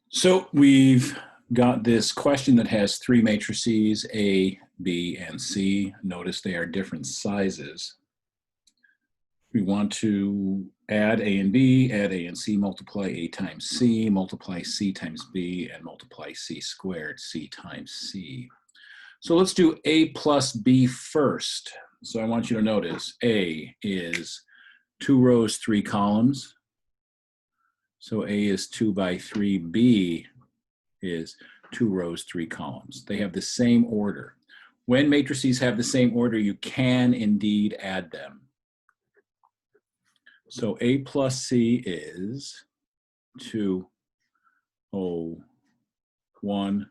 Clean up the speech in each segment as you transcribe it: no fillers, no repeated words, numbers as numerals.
So we've got this question that has three matrices, A, B, and C. Notice they are different sizes. We want to add A and B, add A and C, multiply A times C, multiply C times B, and multiply C squared, C times C. So let's do A plus B first. So I want you to notice A is 2 rows, 3 columns. So A is 2 by 3, B is 2 rows, 3 columns. They have the same order. When matrices have the same order, you can indeed add them. So A plus C is 2, 0, 1,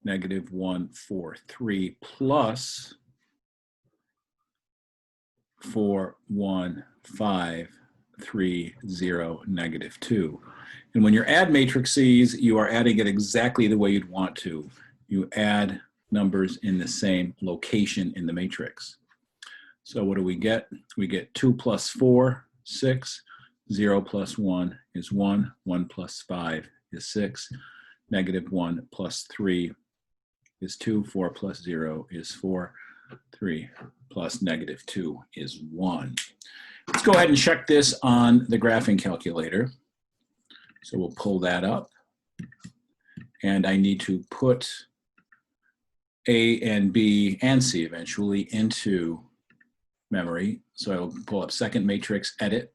negative 1, 4, 3, plus 4, 1, 5, 3, 0, negative 2. And when you're add matrices, you are adding it exactly the way you'd want to. You add numbers in the same location in the matrix. So what do we get? We get 2 plus 4, 6, 0 plus 1 is 1, 1 plus 5 is 6, negative 1 plus 3 is 2, 4 plus 0 is 4, 3 plus negative 2 is 1. Let's go ahead and check this on the graphing calculator. So we'll pull that up. And I need to put A and B and C eventually into memory. So I'll pull up second matrix, edit.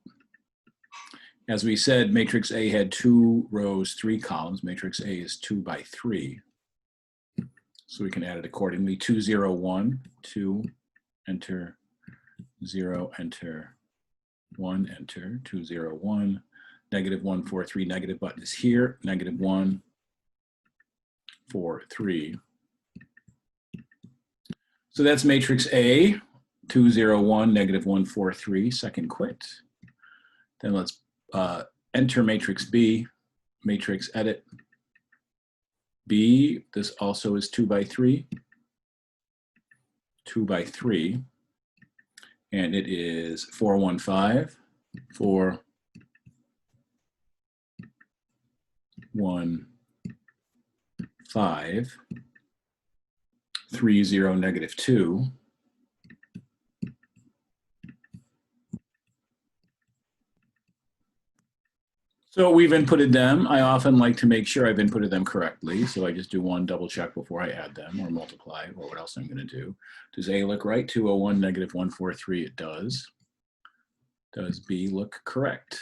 As we said, matrix A had 2 rows, 3 columns. Matrix A is 2 by 3. So we can add it accordingly. 2, 0, 1, 2, enter, 0, enter, 1, enter, 2, 0, 1, negative 1, 4, 3, negative button is here, negative 1, 4, 3. So that's matrix A, 2, 0, 1, negative 1, 4, 3, second quit. Then let's enter matrix B, matrix edit. B, this also is 2 by 3, 2 by 3. And it is 4, 1, 5, 4, 1, 5, 3, 0, negative 2. So we've inputted them. I often like to make sure I've inputted them correctly. So I just do one double check before I add them or multiply or what else I'm going to do. Does A look right? 201, negative 143, it does. Does B look correct?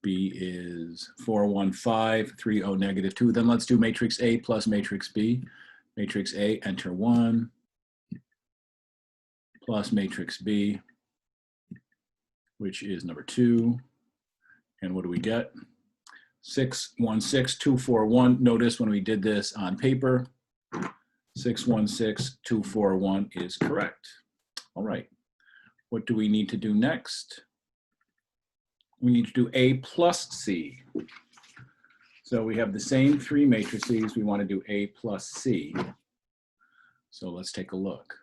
B is 415, 30, negative 2. Then let's do matrix A plus matrix B. Matrix A, enter 1, plus matrix B, which is number 2. And what do we get? 6, 1, 6, 2, 4, 1. Notice when we did this on paper, 6, 1, 6, 2, 4, 1 is correct. All right. What do we need to do next? We need to do A plus C. So we have the same 3 matrices. We want to do A plus C. So let's take a look.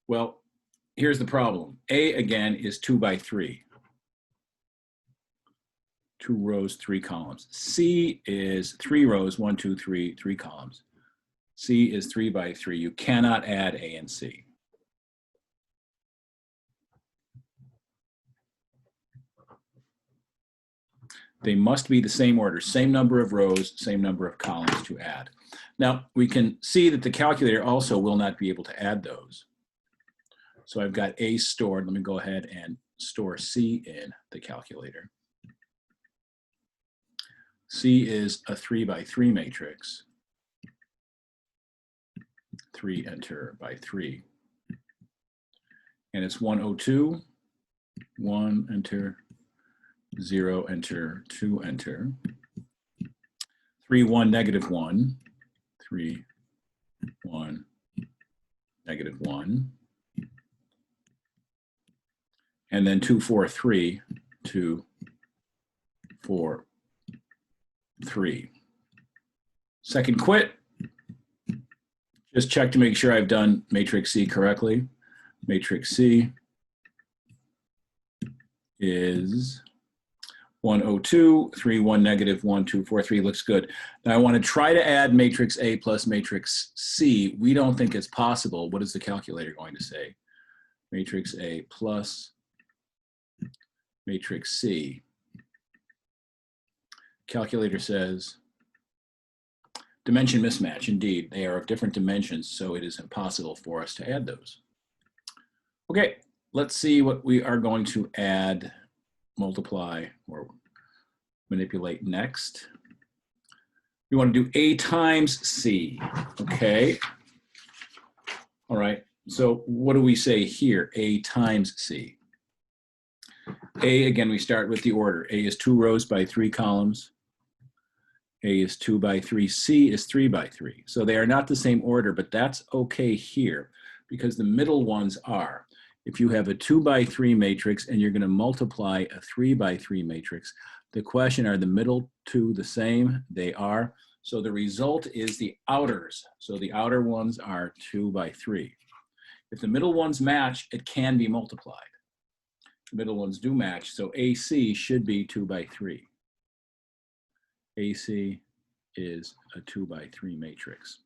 Well, here's the problem. A, again, is 2 by 3. 2 rows, 3 columns. C is 3 rows, 1, 2, 3, 3 columns. C is 3 by 3. You cannot add A and C. They must be the same order, same number of rows, same number of columns to add. Now, we can see that the calculator also will not be able to add those. So I've got A stored. Let me go ahead and store C in the calculator. C is a 3 by 3 matrix. 3 enter by 3. And it's 102, 1 enter, 0 enter, 2 enter. 3, 1, negative 1. 3, 1, negative 1. And then 2, 4, 3, 2, 4, 3. Second quit. Just check to make sure I've done matrix C correctly. Matrix C is 102, 3, 1, negative 1, 2, 4, 3 looks good. Now I want to try to add matrix A plus matrix C. We don't think it's possible. What is the calculator going to say? Matrix A plus matrix C. Calculator says dimension mismatch. Indeed, they are of different dimensions, so it is impossible for us to add those. Okay, let's see what we are going to add, multiply, or manipulate next. We want to do A times C, okay? All right, so what do we say here? A times C. A, again, we start with the order. A is 2 rows by 3 columns. A is 2 by 3, C is 3 by 3. So they are not the same order, but that's okay here because the middle ones are. If you have a 2 by 3 matrix and you're going to multiply a 3 by 3 matrix, the question, are the middle two the same? They are. So the result is the outers. So the outer ones are 2 by 3. If the middle ones match, it can be multiplied. The middle ones do match, so AC should be 2 by 3. AC is a 2 by 3 matrix.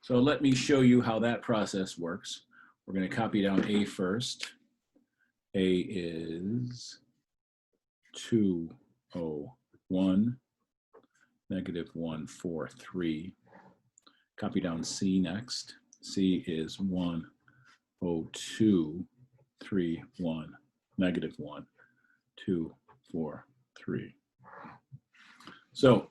So let me show you how that process works. We're going to copy down A first. A is 201, negative 143. Copy down C next. C is 10231, negative 1, 2, 4, 3. So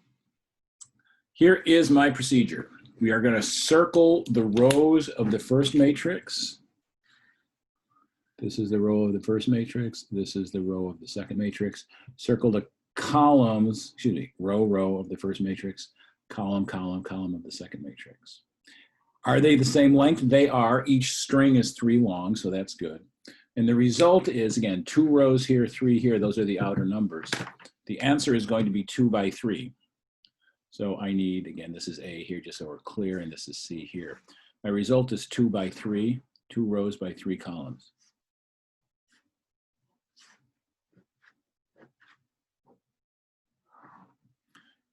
here is my procedure. We are going to circle the rows of the first matrix. This is the row of the first matrix. This is the row of the second matrix. Circle the columns, excuse me, row of the first matrix, column of the second matrix. Are they the same length? They are. Each string is 3 long, so that's good. And the result is, again, 2 rows here, 3 here. Those are the outer numbers. The answer is going to be 2 by 3. So I need, again, this is A here, just so we're clear, and this is C here. My result is 2 by 3, 2 rows by 3 columns.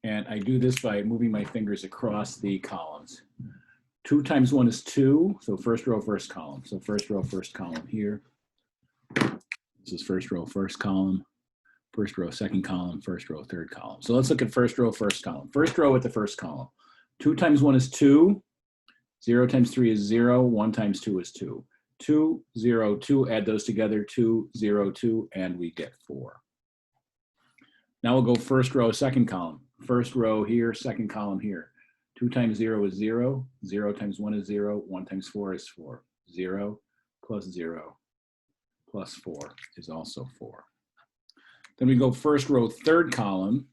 And I do this by moving my fingers across the columns. 2 times 1 is 2, so first row, first column. So first row, first column here. This is first row, first column. First row, second column, first row, third column. So let's look at first row, first column. First row with the first column. 2 times 1 is 2. 0 times 3 is 0. 1 times 2 is 2. 2, 0, 2. Add those together. 2, 0, 2. And we get 4. Now we'll go first row, second column. First row here, second column here. 2 times 0 is 0. 0 times 1 is 0. 1 times 4 is 4. 0 plus 0 plus 4 is also 4. Then we go first row, third column.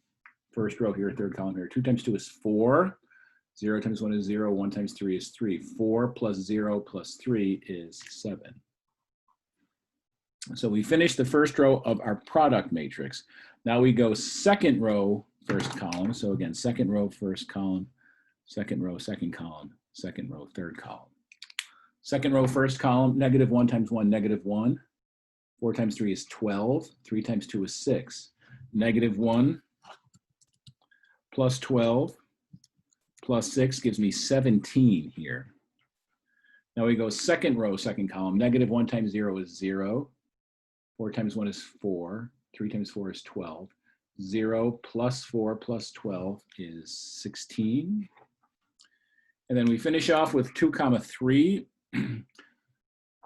First row here, third column here. 2 times 2 is 4. 0 times 1 is 0. 1 times 3 is 3. 4 plus 0 plus 3 is 7. So we finished the first row of our product matrix. Now we go second row, first column. So again, second row, first column. Second row, second column. Second row, third column. Second row, first column. Negative 1 times 1, negative 1. 4 times 3 is 12. 3 times 2 is 6. Negative 1 plus 12 plus 6 gives me 17 here. Now we go second row, second column. Negative 1 times 0 is 0. 4 times 1 is 4. 3 times 4 is 12. 0 plus 4 plus 12 is 16. And then we finish off with 2 comma 3.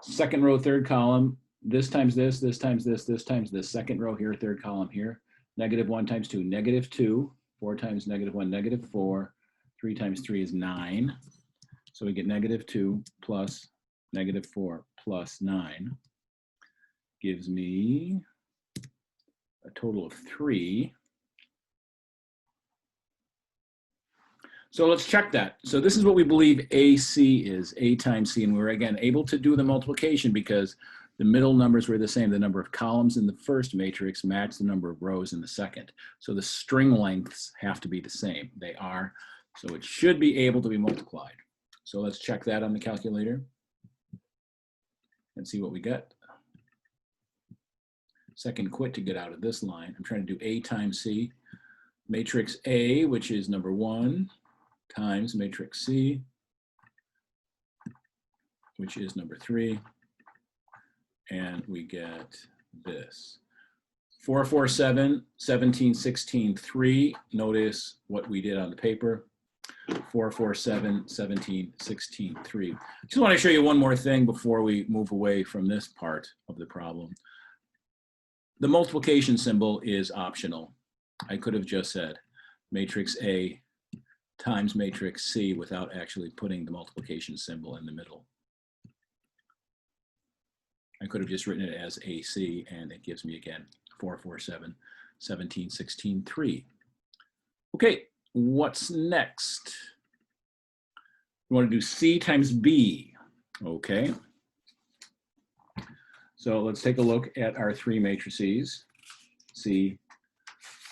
Second row, third column. This times this, this times this, this times this. Second row here, third column here. Negative 1 times 2, negative 2. 4 times negative 1, negative 4. 3 times 3 is 9. So we get negative 2 plus negative 4 plus 9 gives me a total of 3. So let's check that. So this is what we believe AC is, A times C. And we're, again, able to do the multiplication because the middle numbers were the same. The number of columns in the first matrix match the number of rows in the second. So the string lengths have to be the same. They are. So it should be able to be multiplied. So let's check that on the calculator and see what we get. second quit to get out of this line. I'm trying to do A times C. Matrix A, which is number 1, times matrix C, which is number 3. And we get this. 4, 4, 7, 17, 16, 3. Notice what we did on the paper. 4, 4, 7, 17, 16, 3. Just want to show you one more thing before we move away from this part of the problem. The multiplication symbol is optional. I could have just said matrix A times matrix C without actually putting the multiplication symbol in the middle. I could have just written it as AC, and it gives me, again, 4, 4, 7, 17, 16, 3. Okay, what's next? We want to do C times B. Okay. So let's take a look at our 3 matrices, C,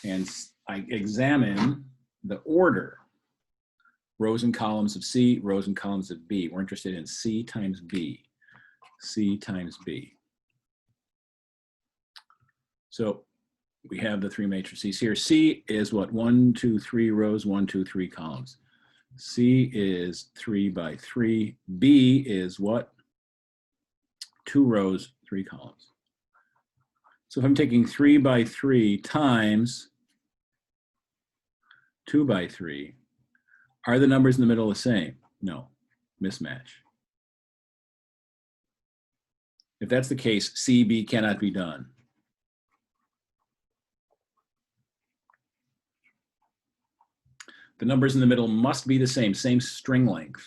and I examine the order. Rows and columns of C, rows and columns of B. We're interested in C times B. C times B. So we have the 3 matrices here. C is what? 1, 2, 3 rows, 1, 2, 3 columns. C is 3 by 3. B is what? 2 rows, 3 columns. So if I'm taking 3 by 3 times 2 by 3, are the numbers in the middle the same? No, mismatch. If that's the case, CB cannot be done. The numbers in the middle must be the same string length.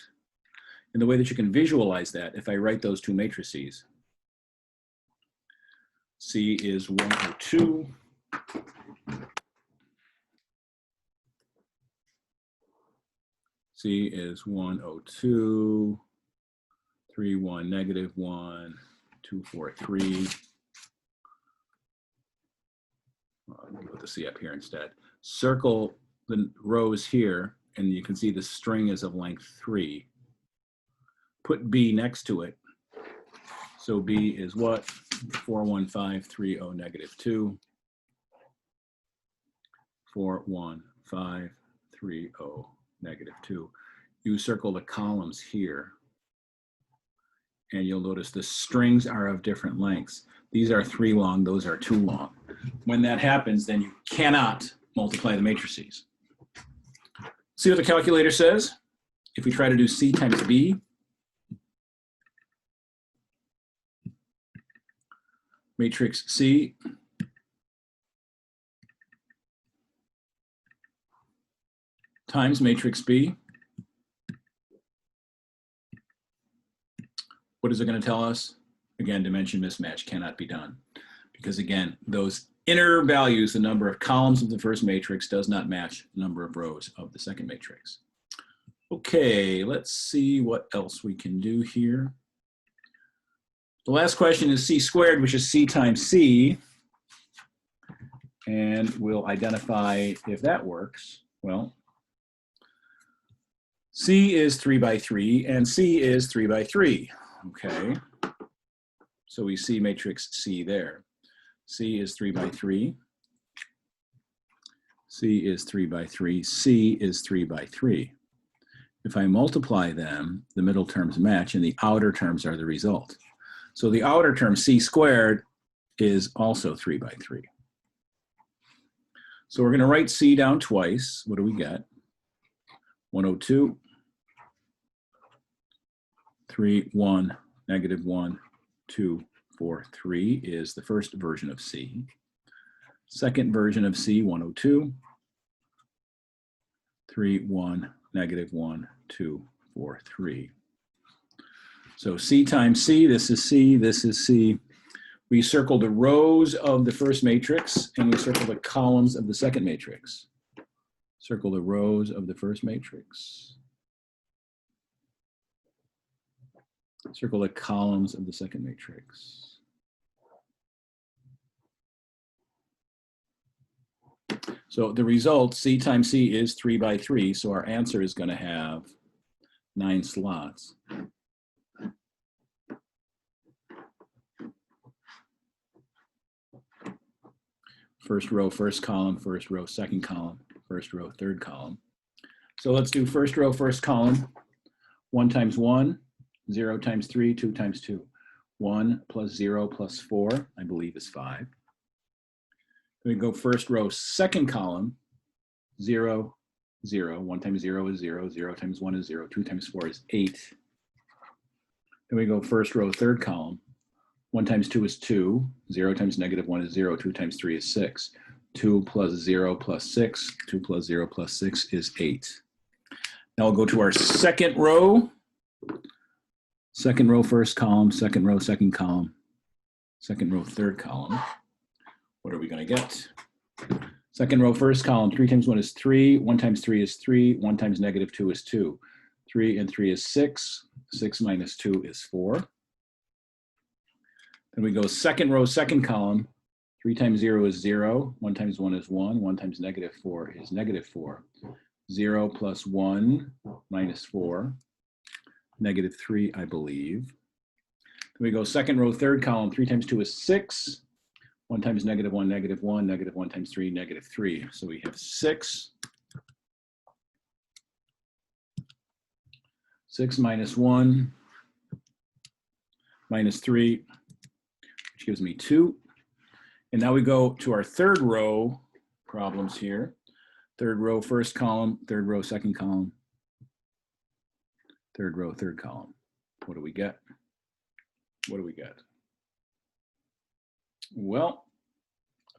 And the way that you can visualize that, if I write those 2 matrices, C is 102. C is 102, 3, 1, negative 1, 2, 4, 3. I'll put the C up here instead. Circle the rows here, and you can see the string is of length 3. Put B next to it. So B is what? 41530 negative 2. 41530 negative 2. You circle the columns here, and you'll notice the strings are of different lengths. These are 3 long, those are 2 long. When that happens, then you cannot multiply the matrices. See what the calculator says? If we try to do C times B, matrix C times matrix B. What is it going to tell us? Again, dimension mismatch cannot be done. Because again, those inner values, the number of columns of the first matrix does not match the number of rows of the second matrix. Okay, let's see what else we can do here. The last question is C squared, which is C times C. And we'll identify if that works. Well, C is 3 by 3, and C is 3 by 3. Okay, so we see matrix C there. C is 3 by 3. C is 3 by 3. C is 3 by 3. If I multiply them, the middle terms match, and the outer terms are the result. So the outer term, C squared, is also 3 by 3. So we're going to write C down twice. What do we get? 102, 3, 1, negative 1, 2, 4, 3 is the first version of C. Second version of C, 102, 3, 1, negative 1, 2, 4, 3. So C times C, this is C, this is C. We circle the rows of the first matrix, and we circle the columns of the second matrix. Circle the rows of the first matrix. Circle the columns of the second matrix. So the result, C times C, is 3 by 3. So our answer is going to have 9 slots. first row, first column, first row, second column, first row, third column. So let's do first row, first column. 1 times 1, 0 times 3, 2 times 2. 1 plus 0 plus 4, I believe, is 5. Then we go first row, second column. 0, 0. 1 times 0 is 0. 0 times 1 is 0. 2 times 4 is 8. Then we go first row, third column. 1 times 2 is 2. 0 times negative 1 is 0. 2 times 3 is 6. 2 plus 0 plus 6. 2 plus 0 plus 6 is 8. Now we'll go to our second row. Second row, first column. Second row, second column. Second row, third column. What are we going to get? Second row, first column. 3 times 1 is 3. 1 times 3 is 3. 1 times negative 2 is 2. 3 and 3 is 6. 6 minus 2 is 4. Then we go second row, second column. 3 times 0 is 0. 1 times 1 is 1. 1 times negative 4 is negative 4. 0 plus 1 minus 4. Negative 3, I believe. Then we go second row, third column. 3 times 2 is 6. 1 times negative 1, negative 1. Negative 1 times 3, negative 3. So we have 6. 6 minus 1 minus 3, which gives me 2. And now we go to our third row problems here. Third row, first column. Third row, second column. Third row, third column. What do we get? What do we get? Well,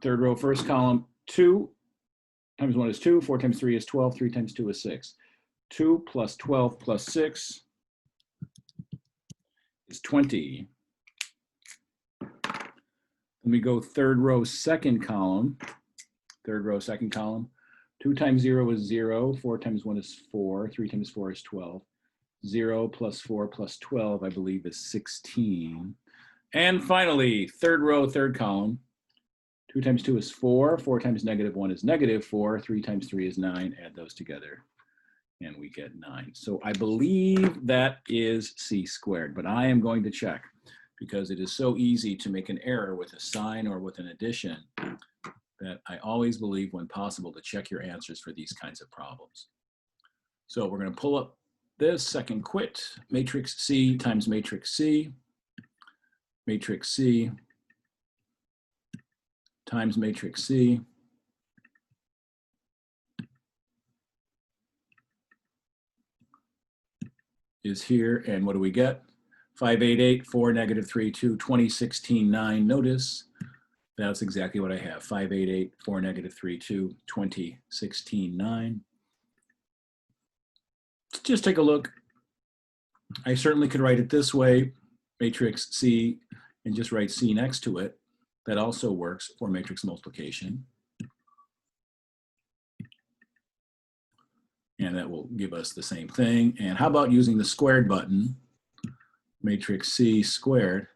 third row, first column, 2 times 1 is 2. 4 times 3 is 12. 3 times 2 is 6. 2 plus 12 plus 6 is 20. Then we go third row, second column. Third row, second column. 2 times 0 is 0. 4 times 1 is 4. 3 times 4 is 12. 0 plus 4 plus 12, I believe, is 16. And finally, third row, third column. 2 times 2 is 4. 4 times negative 1 is negative 4. 3 times 3 is 9. Add those together, and we get 9. So I believe that is C squared, but I am going to check because it is so easy to make an error with a sign or with an addition that I always believe when possible to check your answers for these kinds of problems. So we're going to pull up this second quit, matrix C times matrix C times matrix C is here, and what do we get? 588, 4, negative 3, 2, 20, 16, 9. Notice that's exactly what I have. 588, 4, negative 3, 2, 20, 16, 9. Just take a look. I certainly could write it this way, matrix C, and just write C next to it. That also works for matrix multiplication. And that will give us the same thing. And how about using the squared button, matrix C squared?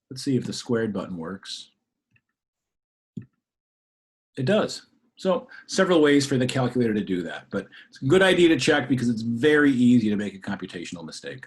Let's see if the squared button works. It does. So several ways for the calculator to do that, but it's a good idea to check because it's very easy to make a computational mistake.